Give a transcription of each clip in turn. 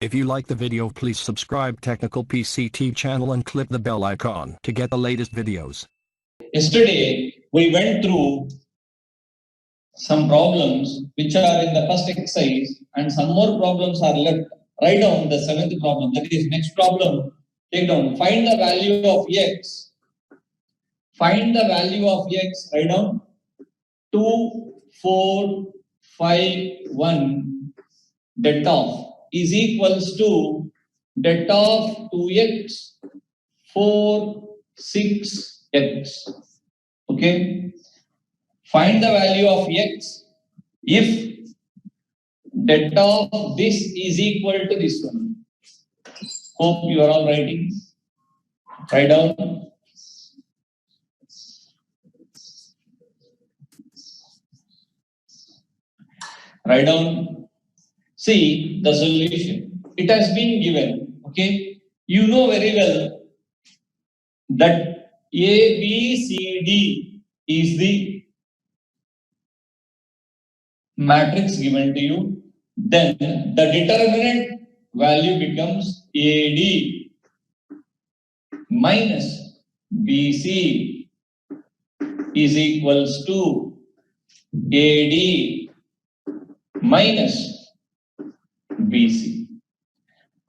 If you like the video, please subscribe Technical PCT channel and click the bell icon to get the latest videos. Yesterday, we went through some problems which are in the first exercise and some more problems are left. Write down the seventh problem. That is next problem. Take down. Find the value of x. Find the value of x. Write down. 2, 4, 5, 1 det of is equals to det of 2x 4 6x. Okay, find the value of x if det of this is equal to this one. Hope you are all writing. Write down. Write down. See the solution. It has been given. Okay, you know very well that A, B, C, D is the matrix given to you. Then the determinant value becomes AD minus BC is equals to AD minus BC.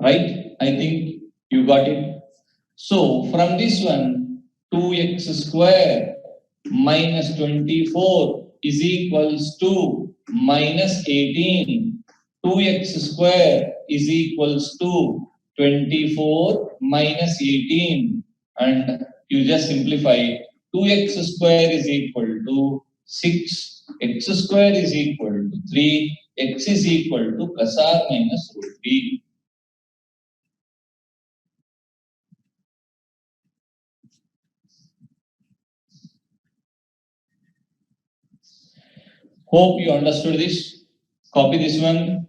Right? I think you got it. So from this one, 2x square minus 24 is equals to minus 18. 2x square is equals to 24 minus 18. And you just simplify. 2x square is equal to 6. X square is equal to 3. X is equal to plus or minus root 3. Hope you understood this. Copy this one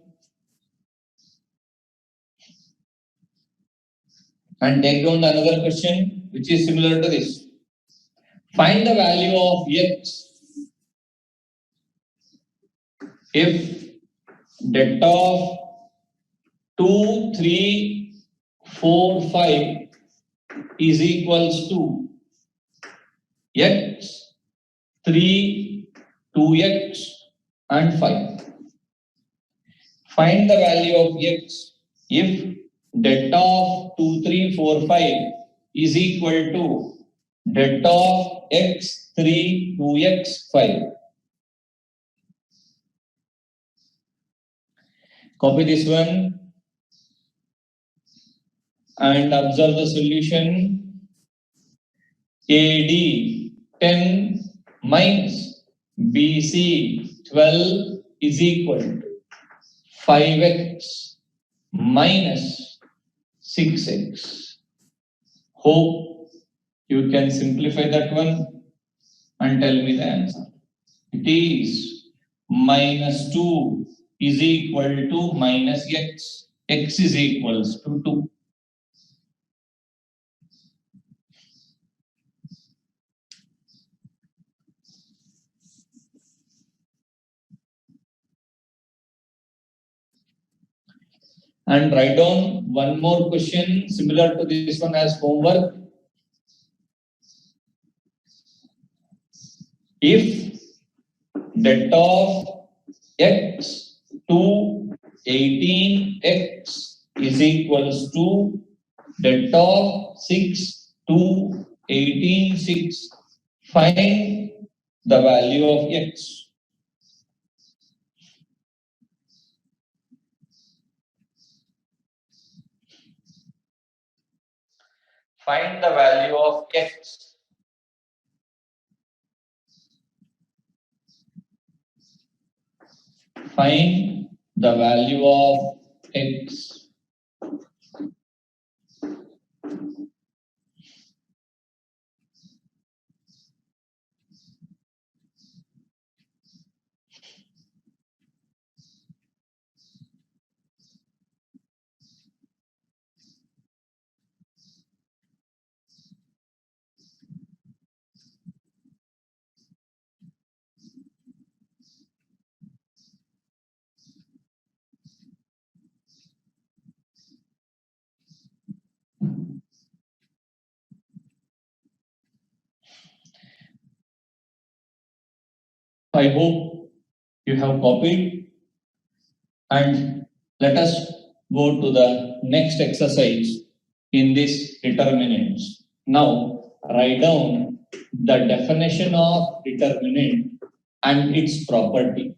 and take down another question which is similar to this. Find the value of x if det of 2, 3, 4, 5 is equals to x, 3, 2x and 5. Find the value of x if det of 2, 3, 4, 5 is equal to det of x, 3, 2x, 5. Copy this one and observe the solution. AD 10 minus BC 12 is equal to 5x minus 6x. Hope you can simplify that one and tell me the answer. It is minus 2 is equal to minus x. X is equals to 2. And write down one more question similar to this one as homework. If det of x to 18x is equals to det of 6 to 18 6, find the value of x. Find the value of x. Find the value of x. I hope you have copied, and let us go to the next exercise in this determinants. Now write down the definition of determinant and its property.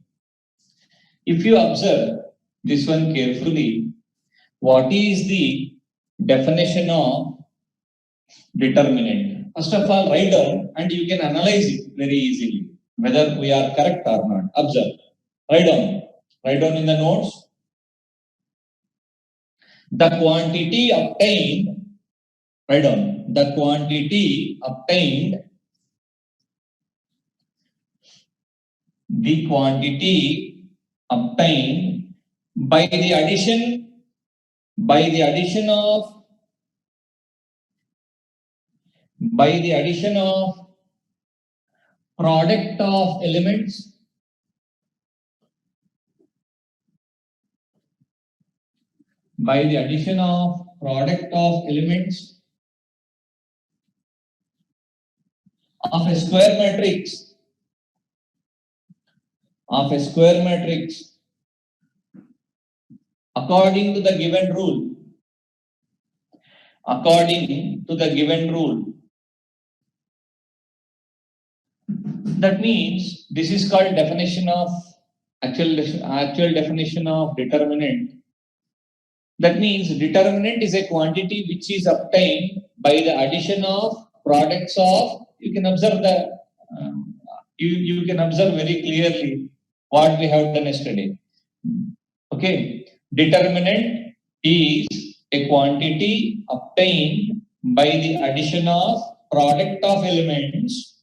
If you observe this one carefully, what is the definition of determinant? First of all, write down and you can analyze it very easily, whether we are correct or not. Observe. Write down in the notes. The quantity obtained, write down, the quantity obtained, the quantity obtained by the addition of product of elements, by the addition of product of elements of a square matrix, according to the given rule, that means this is called definition of actual definition of determinant. That means determinant is a quantity which is obtained by the addition of products of, you can observe the you can observe very clearly what we have done yesterday. Okay, determinant is a quantity obtained by the addition of product of elements,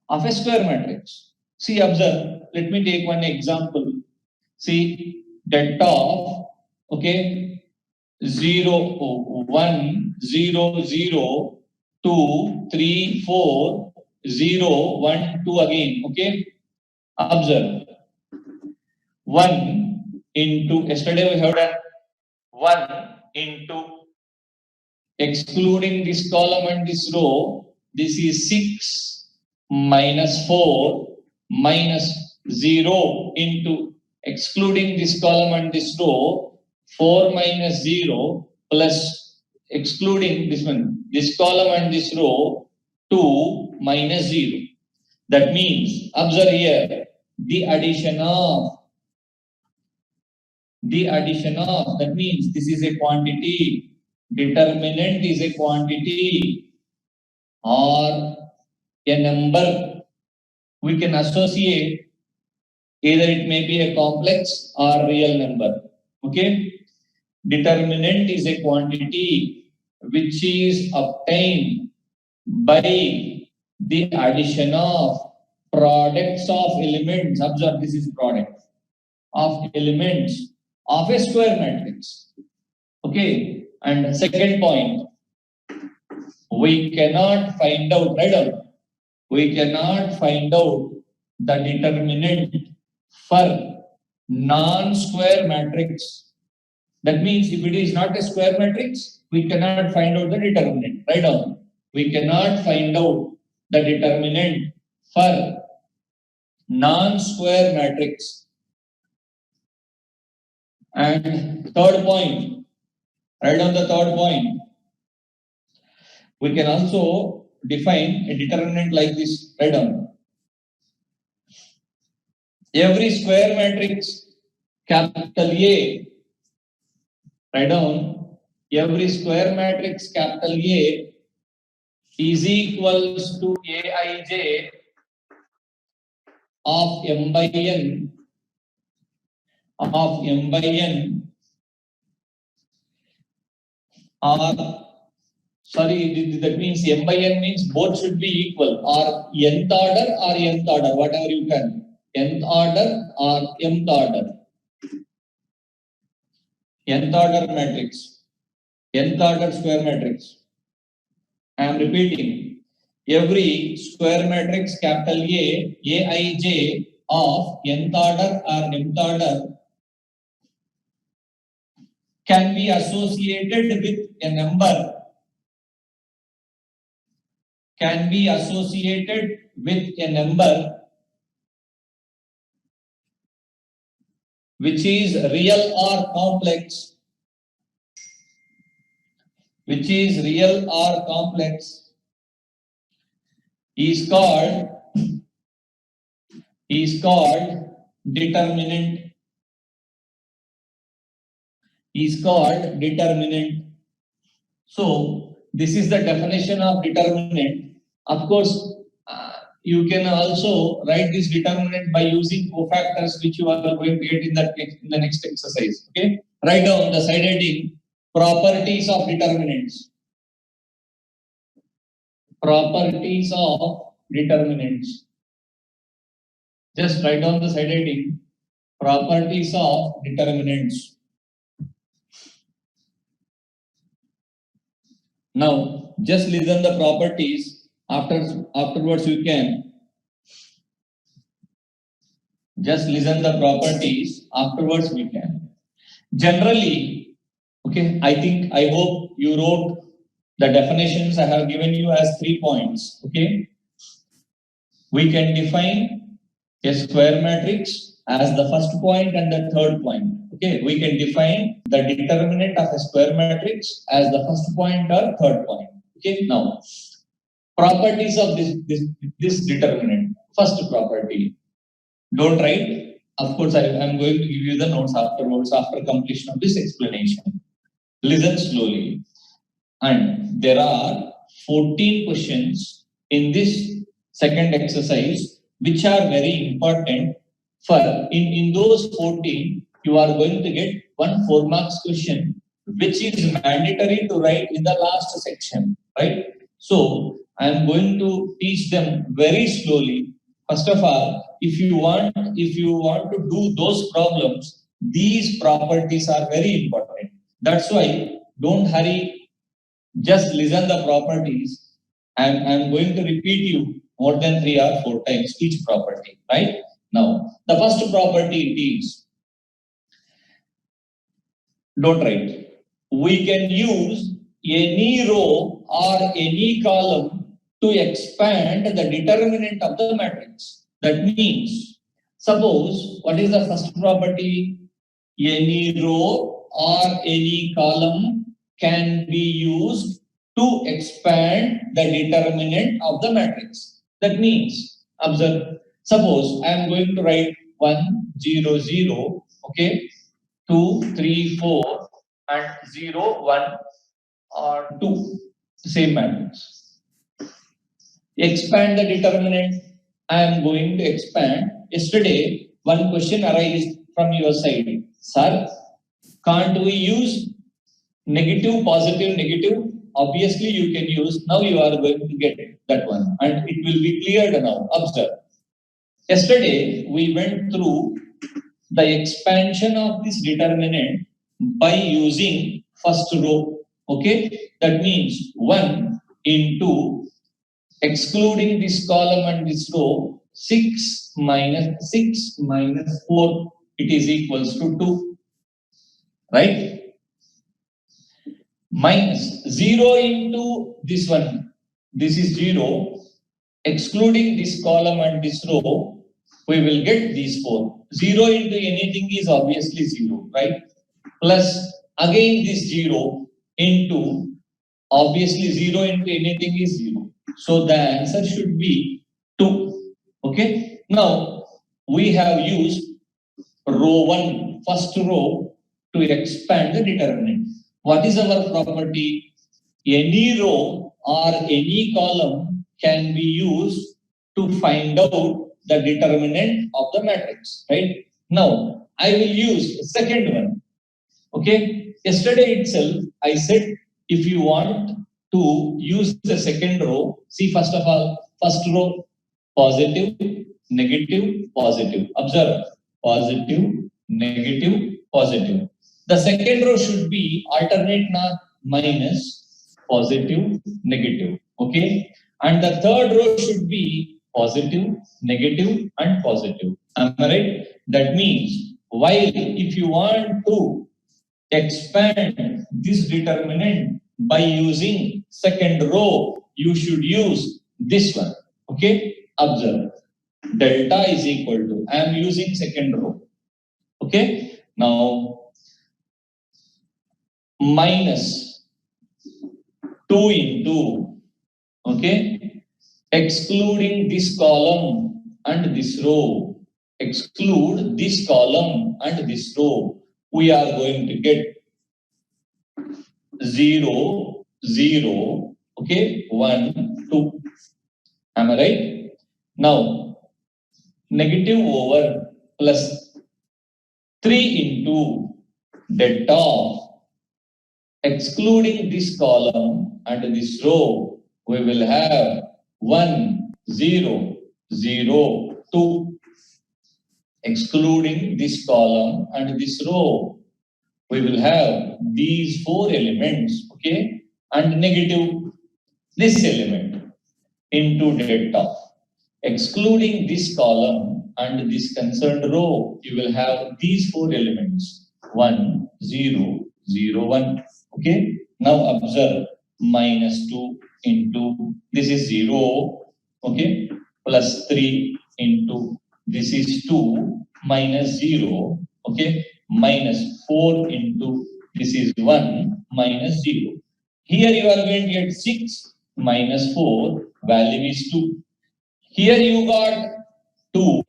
of a square matrix. See, observe, let me take one example. See, delta of, okay, 0, 1, 0, 0, 2, 3, 4, 0, 1, 2 again, okay. Observe, 1 into, yesterday we have done 1 into, excluding this column and this row, this is 6 minus 4 minus 0 into, excluding this column and this row, 4 minus 0 plus excluding this one, this column and this row, 2 minus 0. That means, observe here, the addition of, that means this is a quantity, determinant is a quantity or a number. We can associate, either it may be a complex or real number. Okay, determinant is a quantity which is obtained by the addition of products of elements. Observe, this is product of elements of a square matrix. Okay, and second point, we cannot find out, we cannot find out the determinant for non-square matrix. That means if it is not a square matrix, we cannot find out the determinant. Write down, we cannot find out the determinant for non-square matrix. And third point, write down the third point. We can also define a determinant like this. Write down, every square matrix capital A, write down, every square matrix capital A is equals to Aij of m by n or, sorry, that means m by n means both should be equal, or nth order, whatever you can, nth order or mth order. Nth order matrix, nth order square matrix. I am repeating, every square matrix capital A, Aij of nth order or mth order can be associated with a number can be associated with a number which is real or complex, which is real or complex, is called determinant, is called determinant. So this is the definition of determinant. Of course, you can also write this determinant by using cofactors, which you are going to get in the next exercise. Okay, write down the side heading properties of determinants. Properties of determinants. Just write down the side heading properties of determinants. Now, just listen the properties. Afterwards, you can just listen the properties. Afterwards, we can. Generally, okay. I hope you wrote the definitions I have given you as 3 points. Okay. We can define a square matrix as the first point and the third point. Okay, we can define the determinant of a square matrix as the first point or third point. Okay, now properties of this determinant. First property. Don't write. Of course, I am going to give you the notes afterwards after completion of this explanation. Listen slowly. And there are 14 questions in this second exercise which are very important. For in those 14, you are going to get one 4 marks question which is mandatory to write in the last section, right? So I am going to teach them very slowly. First of all, if you want to do those problems, these properties are very important. That's why don't hurry. Just listen the properties. I'm going to repeat you more than 3 or 4 times each property, right? Now, the first property is, don't write. We can use any row or any column to expand the determinant of the matrix. That means, suppose, what is the first property? Any row or any column can be used to expand the determinant of the matrix. That means, observe, suppose I am going to write 1, 0, 0, okay, 2, 3, 4, and 0, 1, or 2, same matrix. Expand the determinant. I am going to expand. Yesterday, one question arose from your side. Sir, can't we use negative, positive, negative? Obviously, you can use. Now you are going to get that one. And it will be cleared now. Observe. Yesterday, we went through the expansion of this determinant by using first row. Okay, that means 1 into excluding this column and this row, 6 minus 4, it is equals to 2, right? Minus 0 into this one, this is 0, excluding this column and this row, we will get these 4. 0 into anything is obviously 0, right? Plus again this 0 into, obviously 0 into anything is 0. So the answer should be 2. Okay. Now we have used row 1, first row, to expand the determinant. What is our property? Any row or any column can be used to find out the determinant of the matrix, right? Now I will use the second one. Okay. Yesterday itself I said, if you want to use the second row, see, first of all, first row, positive, negative, positive. Observe, positive, negative, positive. The second row should be alternate minus, positive, negative. Okay. And the third row should be positive, negative, and positive. Am I right? That means, while if you want to expand this determinant by using second row, you should use this one. Okay, observe. Delta is equal to, I am using second row. Okay, now minus 2 into, okay, excluding this column and this row, exclude this column and this row, we are going to get 0, 0, okay, 1, 2. Am I right? Now, negative over plus 3 into delta of excluding this column and this row, we will have 1, 0, 0, 2. Excluding this column and this row, we will have these 4 elements, okay, and negative this element into delta. Excluding this column and this concerned row, you will have these 4 elements, 1, 0, 0, 1. Okay, now observe minus 2 into this is 0, okay, plus 3 into this is 2 minus 0, okay, minus 4 into this is 1 minus 0. Here you are going to get 6 minus 4, value is 2. Here you got 2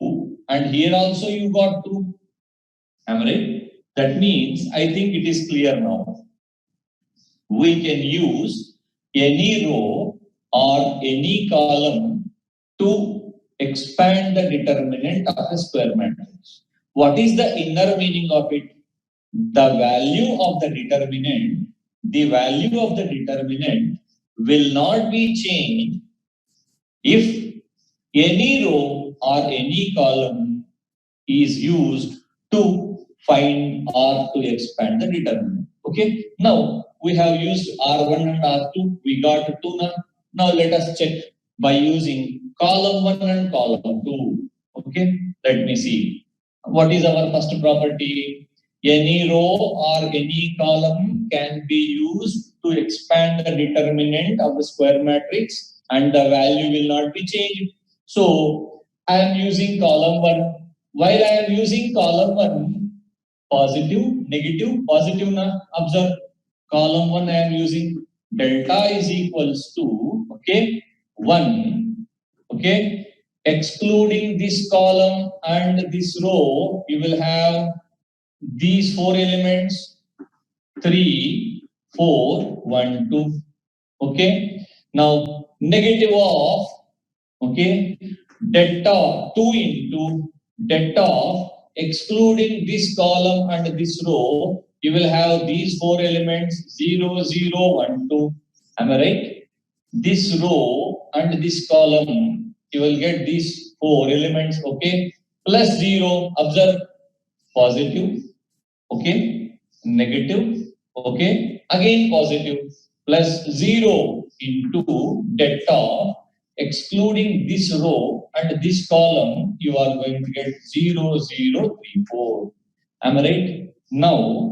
and here also you got 2. Am I right? That means I think it is clear now. We can use any row or any column to expand the determinant of a square matrix. What is the inner meaning of it? The value of the determinant will not be changed if any row or any column is used to find or to expand the determinant. Okay, now we have used R1 and R2, we got 2 now. Now let us check by using column 1 and column 2. Okay, let me see. What is our first property? Any row or any column can be used to expand the determinant of the square matrix and the value will not be changed. So I am using column 1. While I am using column 1, positive, negative, positive now. Observe column 1 I am using delta is equals to, okay, 1, okay, excluding this column and this row, you will have these 4 elements, 3, 4, 1, 2, okay. Now negative of, okay, delta 2 into delta of excluding this column and this row, you will have these 4 elements, 0, 0, 1, 2. Am I right? This row and this column, you will get these 4 elements, okay, plus 0, observe, positive, okay, negative, okay, again positive, plus 0 into delta, excluding this row and this column, you are going to get 0, 0, 3, 4. Am I right? Now,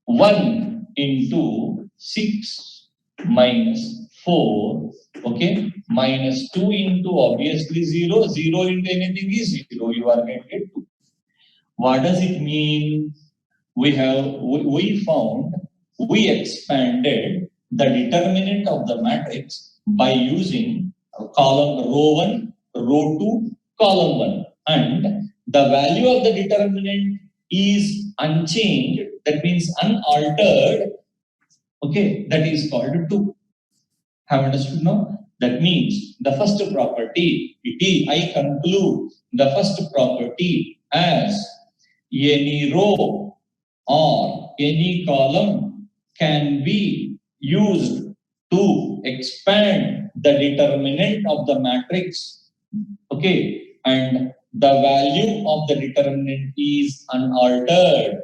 1 into 6 minus 4, okay, minus 2 into obviously 0, 0 into anything is 0, you are going to get 2. What does it mean? We expanded the determinant of the matrix by using column row 1, row 2, column 1, and the value of the determinant is unchanged, that means unaltered, okay, that is called 2. Have understood now? That means the first property, I conclude the first property as any row or any column can be used to expand the determinant of the matrix, okay, and the value of the determinant is unaltered.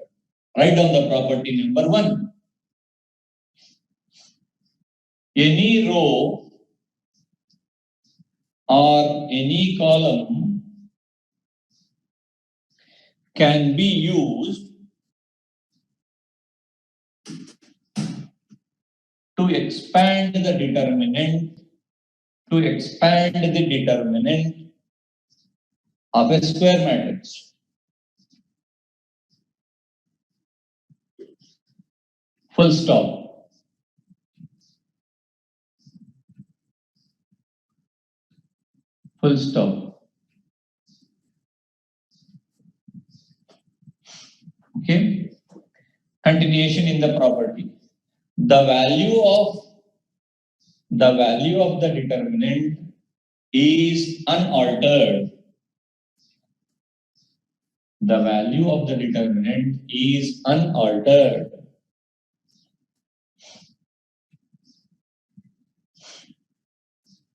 Write down the property number 1. Any row or any column can be used to expand the determinant to expand the determinant of a square matrix. Full stop. Full stop. Okay. Continuation in the property. The value of the determinant is unaltered. The value of the determinant is unaltered.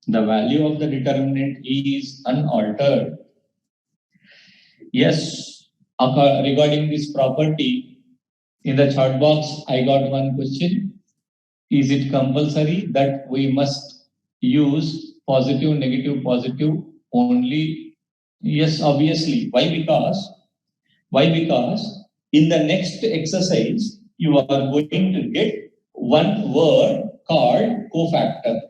The value of the determinant is unaltered. Yes, regarding this property, in the chat box, I got one question. Is it compulsory that we must use positive, negative, positive only? Yes, obviously. Why? Because in the next exercise, you are going to get one word called cofactor.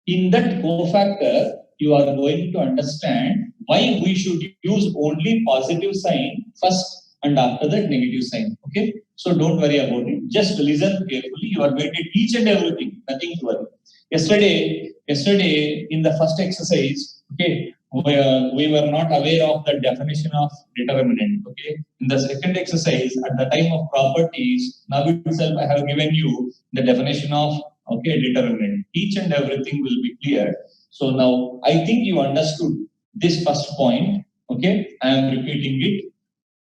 In that cofactor, you are going to understand why we should use only positive sign first and after that negative sign. Okay, so don't worry about it. Just listen carefully. You are going to each and everything. Nothing to worry. Yesterday in the first exercise, okay, we were not aware of the definition of determinant. Okay, in the second exercise, at the time of properties, now itself I have given you the definition of determinant. Each and everything will be clear. So now I think you understood this first point. Okay, I am repeating it.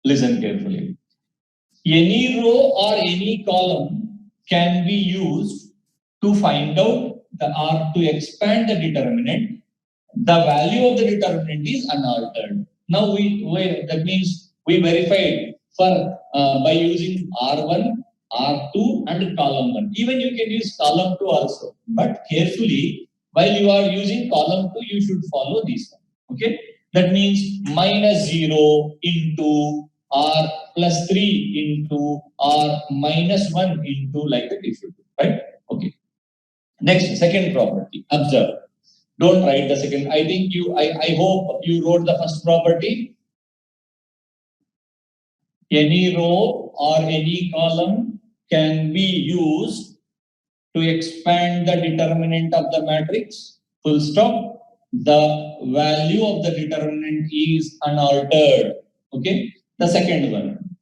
Listen carefully. Any row or any column can be used to find out or to expand the determinant. The value of the determinant is unaltered. Now that means we verified for by using R1, R2 and column 1. Even you can use column 2 also. But carefully, while you are using column 2, you should follow this one. Okay? That means minus 0 into R plus 3 into R minus 1 into like that if you do. Right? Okay. Next, second property. Observe. Don't write the second. I think I hope you wrote the first property. Any row or any column can be used to expand the determinant of the matrix. Full stop. The value of the determinant is unaltered. Okay. The second one.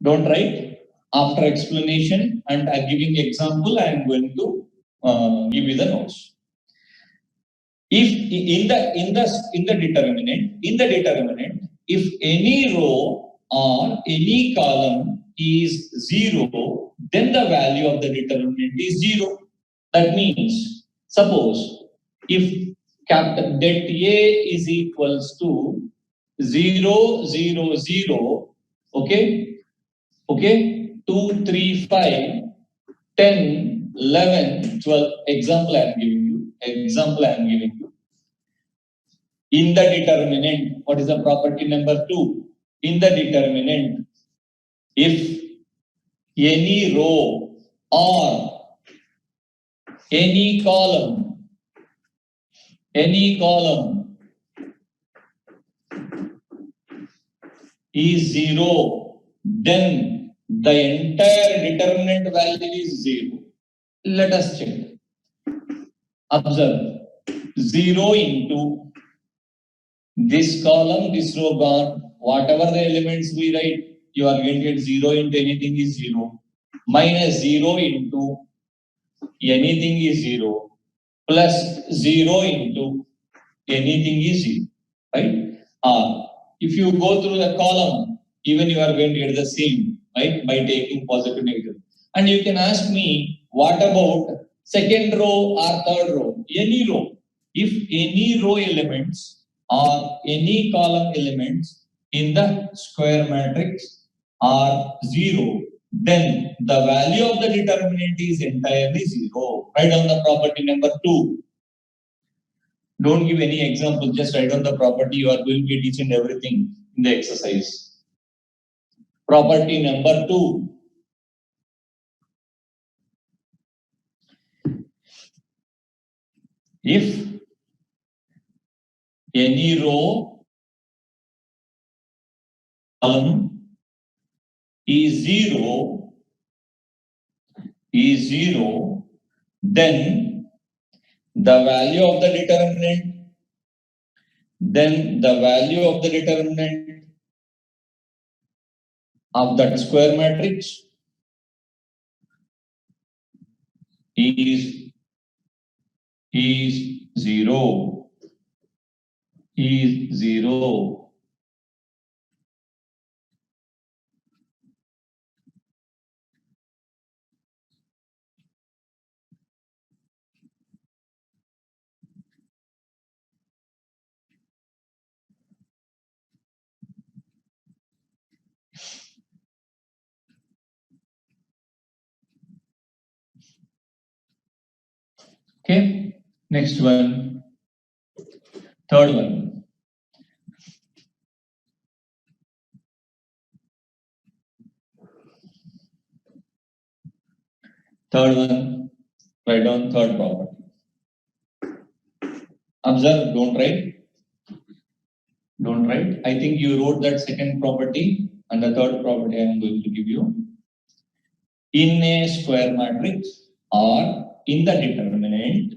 Don't write. After explanation and giving example, I am going to give you the notes. If in the determinant, if any row or any column is 0, then the value of the determinant is 0. That means, suppose if capital det A is equals to 0, 0, 0, okay, 2, 3, 5, 10, 11, 12. Example I am giving you. In the determinant, what is the property number 2? In the determinant, if any row or any column is 0, then the entire determinant value is 0. Let us check. Observe. 0 into this column, this row gone. Whatever the elements we write, you are going to get 0 into anything is 0. Minus 0 into anything is 0. Plus 0 into anything is 0. Right? If you go through the column, even you are going to get the same, right? By taking positive, negative. And you can ask me, what about second row or third row? Any row. If any row elements or any column elements in the square matrix are 0, then the value of the determinant is entirely 0. Write down the property number 2. Don't give any example, just write down the property. You are going to get each and everything in the exercise. Property number 2. if any row column is zero, then the value of the determinant of that square matrix is zero. Okay, next one, third one. Third one, write down third property. Observe, don't write. I think you wrote that second property and the third property I am going to give you. In a square matrix or in the determinant,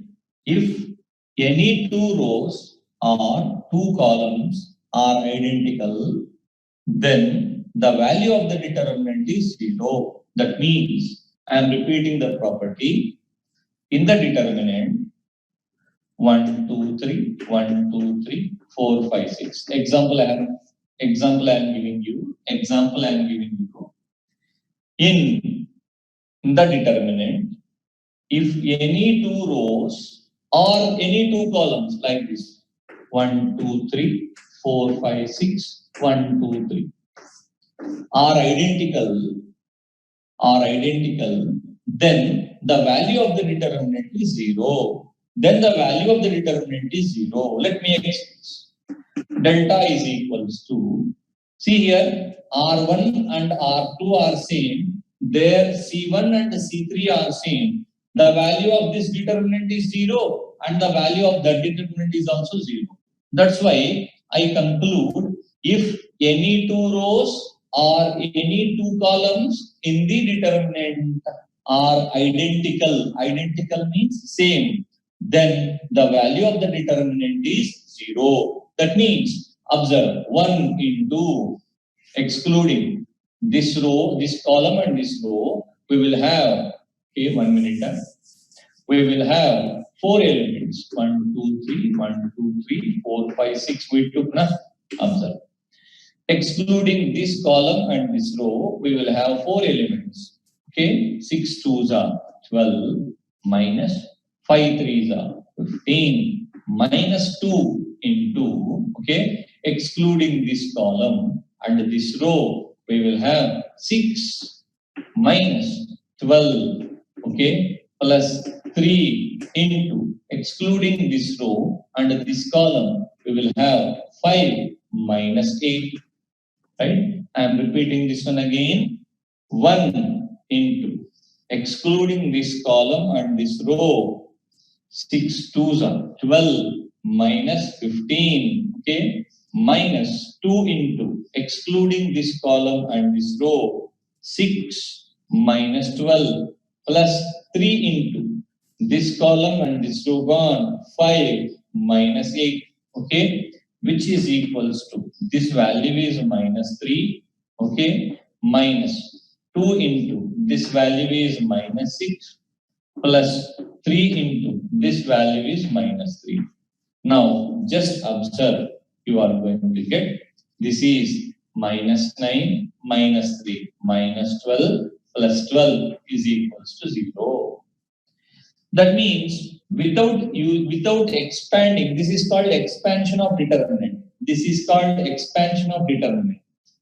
if any two rows or two columns are identical, then the value of the determinant is zero. That means I am repeating the property. In the determinant, 1, 2, 3, 1, 2, 3, 4, 5, 6. Example I am giving you. In the determinant, if any two rows or any two columns like this, 1, 2, 3, 4, 5, 6, 1, 2, 3 are identical, then the value of the determinant is zero. Let me explain. Delta is equals to, see here, R1 and R2 are same, there C1 and C3 are same. The value of this determinant is zero and the value of that determinant is also zero. That's why I conclude if any two rows or any two columns in the determinant are identical means same, then the value of the determinant is zero. That means, observe, 1 into excluding this row, this column and this row, we will have, okay, 1 minute, we will have 4 elements, 1, 2, 3, 1, 2, 3, 4, 5, 6, we took, observe. Excluding this column and this row, we will have 4 elements, okay, 6 2s are 12 minus 5 3s are 15 minus 2 into, okay, excluding this column and this row, we will have 6 minus 12, okay, plus 3 into, excluding this row and this column, we will have 5 minus 8, right? I am repeating this one again, 1 into, excluding this column and this row, 6 2s are 12 minus 15, okay, minus 2 into, excluding this column and this row, 6 minus 12 plus 3 into, this column and this row gone, 5 minus 8, okay, which is equals to, this value is minus 3, okay, minus 2 into, this value is minus 6, plus 3 into, this value is minus 3. Now, just observe, you are going to get, this is minus 9, minus 3, minus 12, plus 12 is equals to 0. That means, without expanding, this is called expansion of determinant.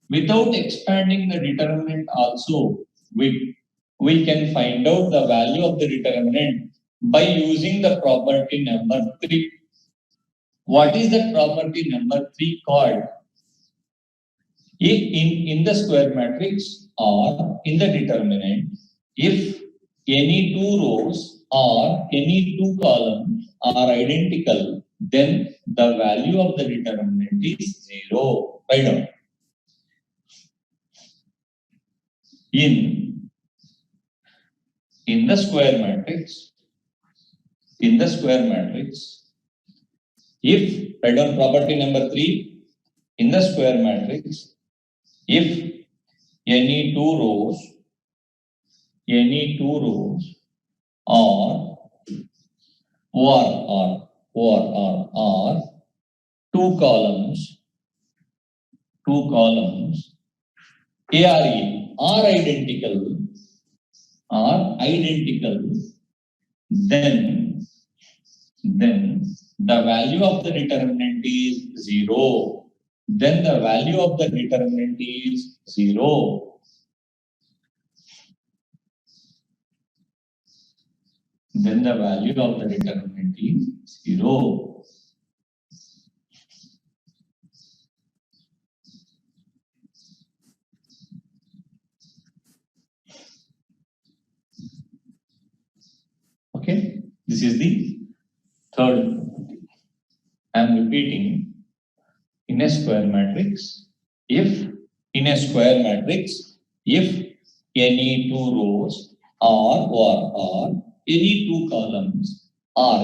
Without expanding the determinant also, we can find out the value of the determinant by using the property number 3. What is the property number 3 called? In the square matrix or in the determinant, if any two rows or any two columns are identical, then the value of the determinant is 0. Write down. In the square matrix, if, write down property number 3, in the square matrix, if any two rows are two columns are identical, then the value of the determinant is 0. Then the value of the determinant is 0. Then the value of the determinant is 0. Okay, this is the third. I am repeating. In a square matrix, if any two rows or any two columns are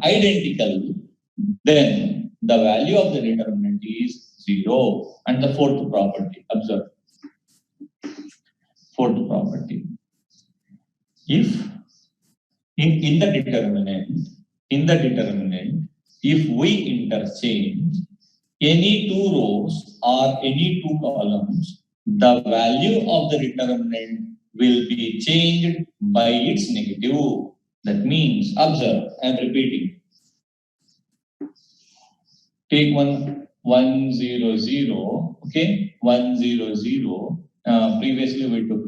identical, then the value of the determinant is 0. And the fourth property, observe. Fourth property. If in the determinant, if we interchange any two rows or any two columns, the value of the determinant will be changed by its negative. That means, observe, I am repeating. Take 1, 0, 0, okay, 1, 0, 0. Previously we took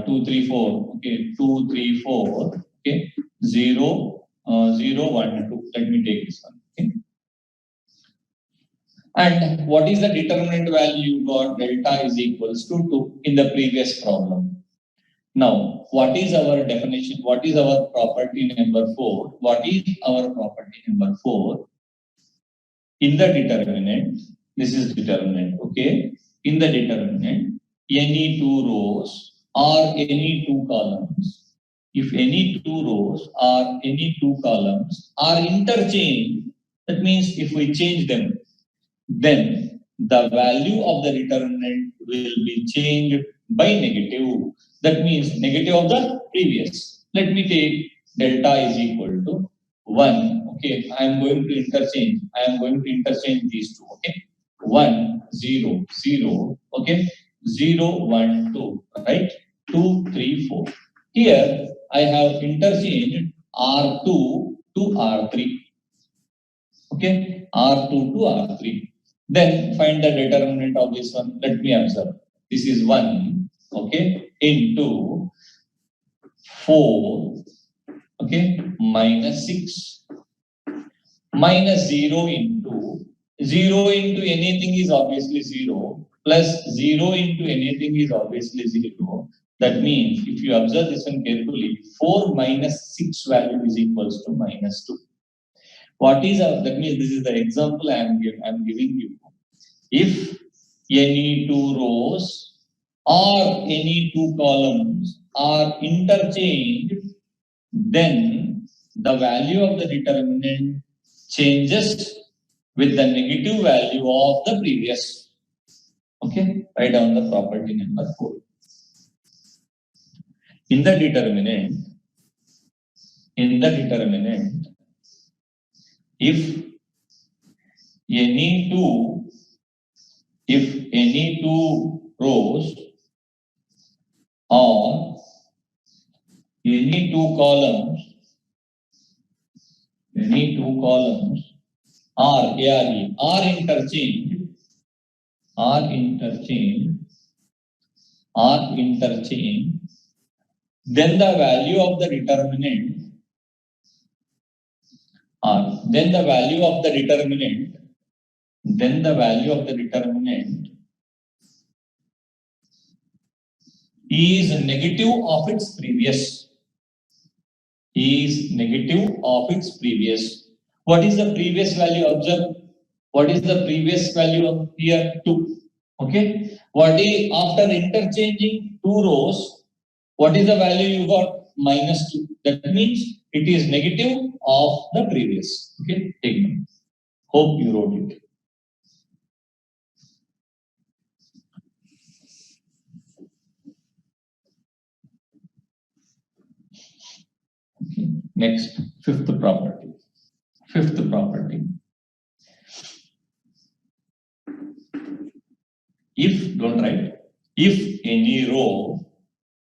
2, 3, 4, okay, 2, 3, 4, okay, 0, 0, 1, 2. Let me take this one, okay. And what is the determinant value you got? Delta is equals to 2 in the previous problem. Now, what is our definition? What is our property number 4? What is our property number 4? In the determinant, this is determinant, okay? In the determinant, any two rows or any two columns, if any two rows or any two columns are interchanged, that means if we change them, then the value of the determinant will be changed by negative. That means negative of the previous. Let me take delta is equal to 1. Okay, I am going to interchange these two. Okay, 1, 0, 0. Okay, 0, 1, 2. Right? 2, 3, 4. Here I have interchanged R2 to R3. Okay, R2 to R3. Then find the determinant of this one. Let me observe. This is 1, okay, into 4, okay, minus 6, minus 0 into anything is obviously 0, plus 0 into anything is obviously 0. That means, if you observe this one carefully, 4 minus 6 value is equals to minus 2. What is our, that means this is the example I am giving you. If any two rows or any two columns are interchanged, then the value of the determinant changes with the negative value of the previous. Okay, write down the property number 4. In the determinant, if any two rows or any two columns are interchanged, then the value of the determinant is negative of its previous. is negative of its previous. What is the previous value? Observe. What is the previous value of here? 2. Okay. What is after interchanging 2 rows? What is the value you got? -2. That means it is negative of the previous. Okay. Take note. Hope you wrote it. Okay. Next, fifth property. Fifth property. If, don't write, if any row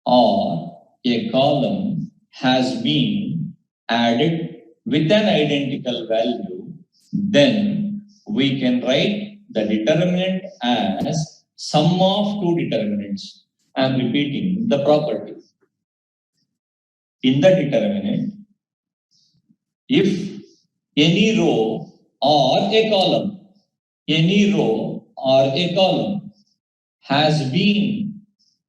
or a column has been added with an identical value, then we can write the determinant as sum of two determinants. I am repeating the property. In the determinant, if any row or a column, has been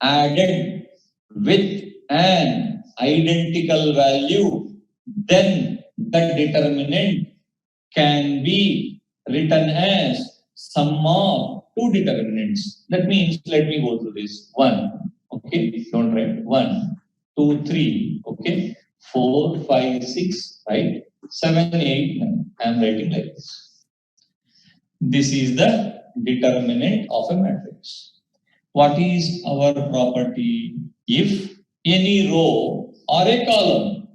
added with an identical value, then the determinant can be written as sum of two determinants. That means, let me go through this. 1, okay, don't write 1, 2, 3, okay, 4, 5, 6, right? 7, 8, 9. I am writing like this. This is the determinant of a matrix. What is our property? If any row or a column,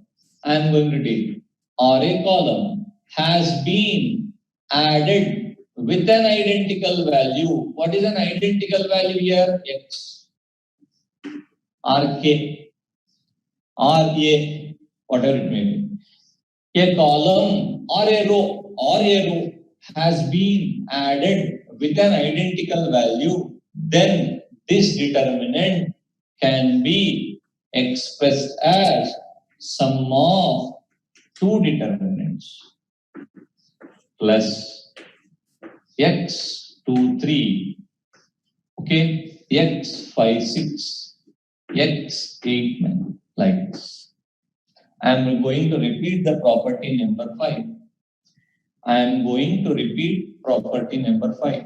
I am going to take, or a column has been added with an identical value. What is an identical value here? X, or K, or A, whatever it may be. A column or a row has been added with an identical value, then this determinant can be expressed as sum of two determinants plus x 2, 3, okay, x 5, 6, x 8, 9, like this. I am going to repeat the property number 5. I am going to repeat property number 5.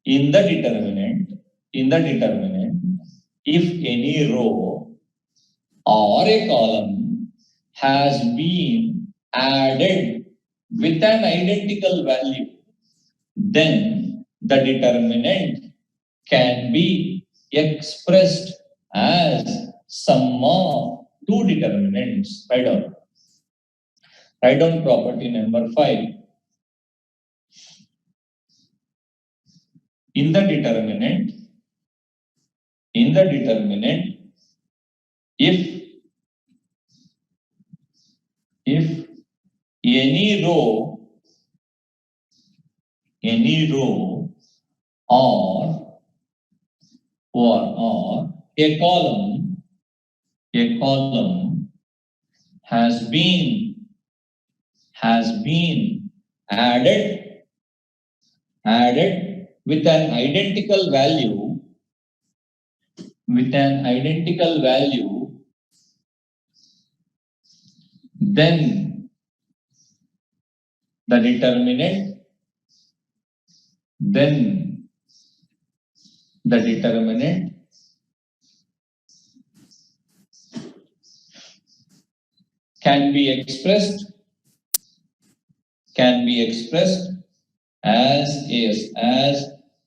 In the determinant, if any row or a column has been added with an identical value, then the determinant can be expressed as sum of two determinants. Write down property number 5. In the determinant, if any row or a column has been added with an identical value, then the determinant can be expressed as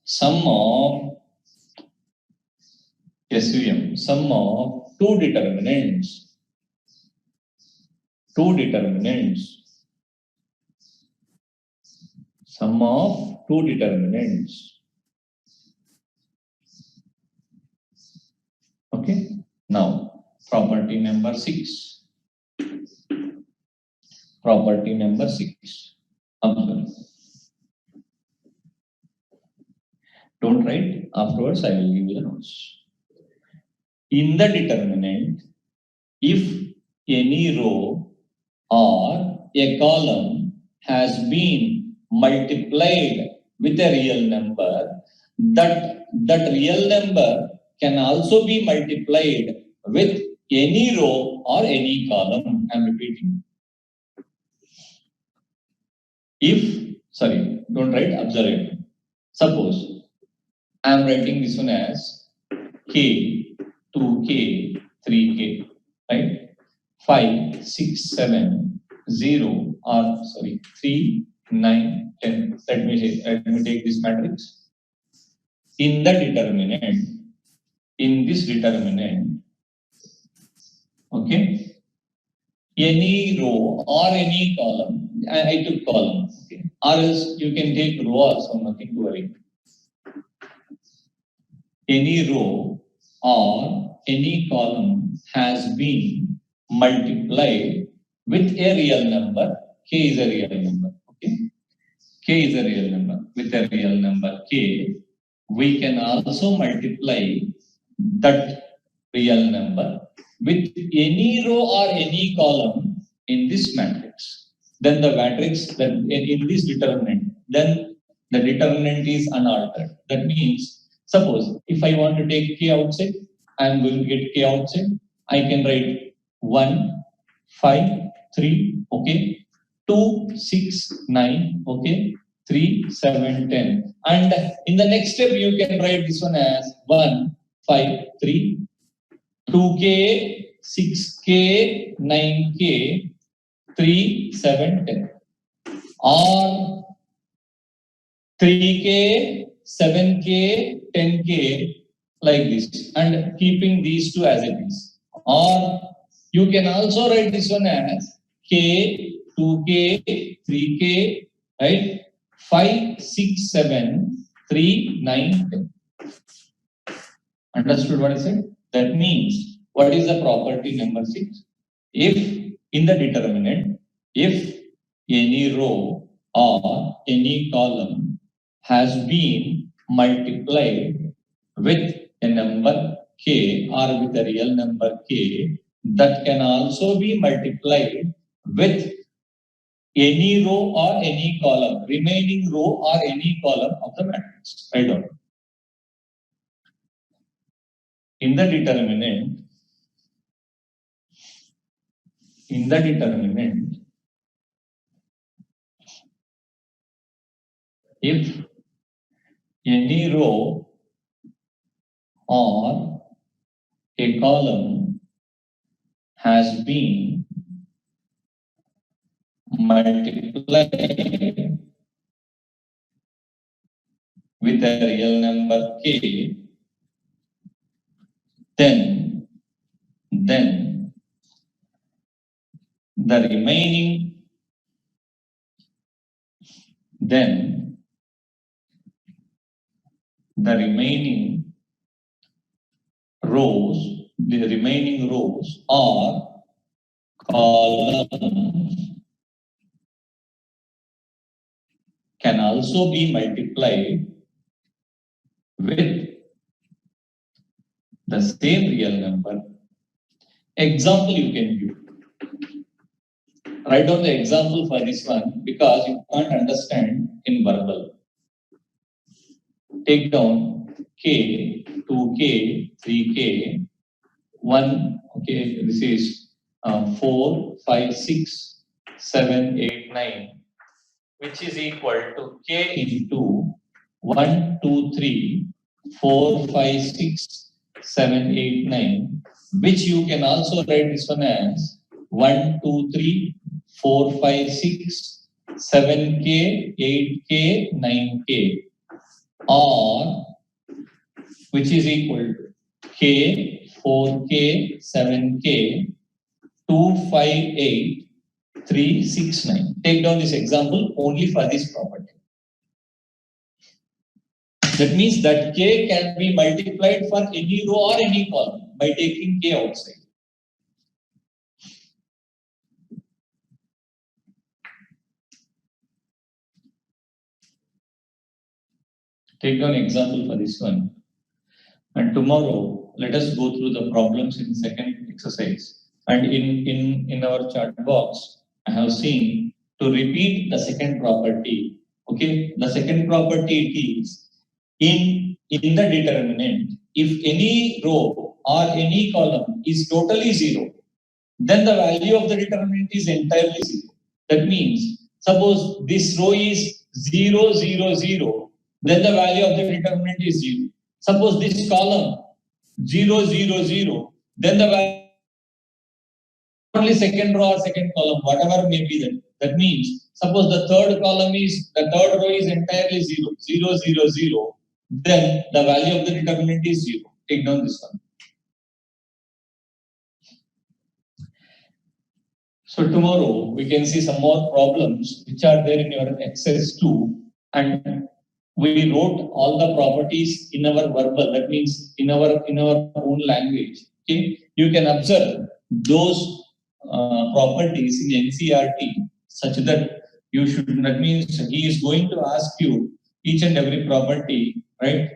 sum of two determinants. Sum of two determinants. Okay. Now, property number 6. Observe. Don't write. Afterwards, I will give you the notes. In the determinant, if any row or a column has been multiplied with a real number, that real number can also be multiplied with any row or any column. I'm repeating. Don't write, observe it. Suppose I'm writing this one as K, 2K, 3K, right? 5, 6, 7, 0, 3, 9, 10. Let me take this matrix. In this determinant, okay, any row or any column, I took column, okay, or else you can take row also, nothing to worry. Any row or any column has been multiplied with a real number. K is a real number, okay? K is a real number. With a real number K, we can also multiply that real number with any row or any column in this matrix. Then the matrix that in this determinant, then the determinant is unaltered. That means, suppose if I want to take K outside, I am going to get K outside. I can write 1, 5, 3, okay, 2, 6, 9, okay, 3, 7, 10. And in the next step, you can write this one as 1, 5, 3, 2K, 6K, 9K, 3, 7, 10. Or 3K, 7K, 10K, like this. And keeping these two as it is. Or you can also write this one as K, 2K, 3K, right? 5, 6, 7, 3, 9, 10. Understood what I said? That means, what is the property number 6? If in the determinant, if any row or any column has been multiplied with a number K or with a real number K, that can also be multiplied with any row or any column, remaining row or any column of the matrix. Write down. In the determinant, if any row or a column has been multiplied with a real number K, then the remaining rows or columns can also be multiplied with the same real number. Example you can give. Write down the example for this one because you can't understand in verbal. Take down K, 2K, 3K, 1, okay, this is 4, 5, 6, 7, 8, 9, which is equal to K into 1, 2, 3, 4, 5, 6, 7, 8, 9, which you can also write this one as 1, 2, 3, 4, 5, 6, 7K, 8K, 9K, or which is equal to K, 4K, 7K, 2, 5, 8, 3, 6, 9. Take down this example only for this property. That means that K can be multiplied for any row or any column by taking K outside. Take down example for this one. And tomorrow, let us go through the problems in second exercise. And in our chat box, I have seen to repeat the second property. Okay, the second property is in the determinant, if any row or any column is totally 0, then the value of the determinant is entirely 0. That means, suppose this row is 0, 0, 0, then the value of the determinant is 0. Suppose this column 0, 0, 0, then the value only second row or second column, whatever may be that. That means, suppose the third row is entirely 0, 0, 0, 0, then the value of the determinant is 0. Take down this one. So tomorrow we can see some more problems which are there in your exercise 2, and we wrote all the properties in our verbal, that means in our own language. Okay, you can observe those properties in NCERT such that you should. That means he is going to ask you each and every property, right?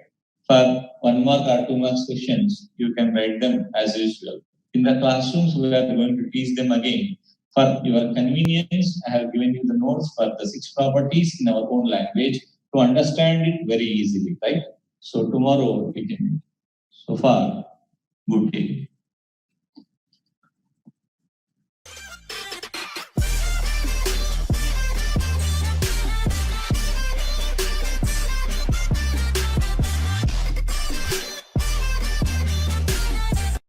For 1 mark or 2 marks questions, you can write them as usual. In the classrooms, we are going to teach them again. For your convenience, I have given you the notes for the 6 properties in our own language to understand it very easily, right? So tomorrow we can. So far, good day.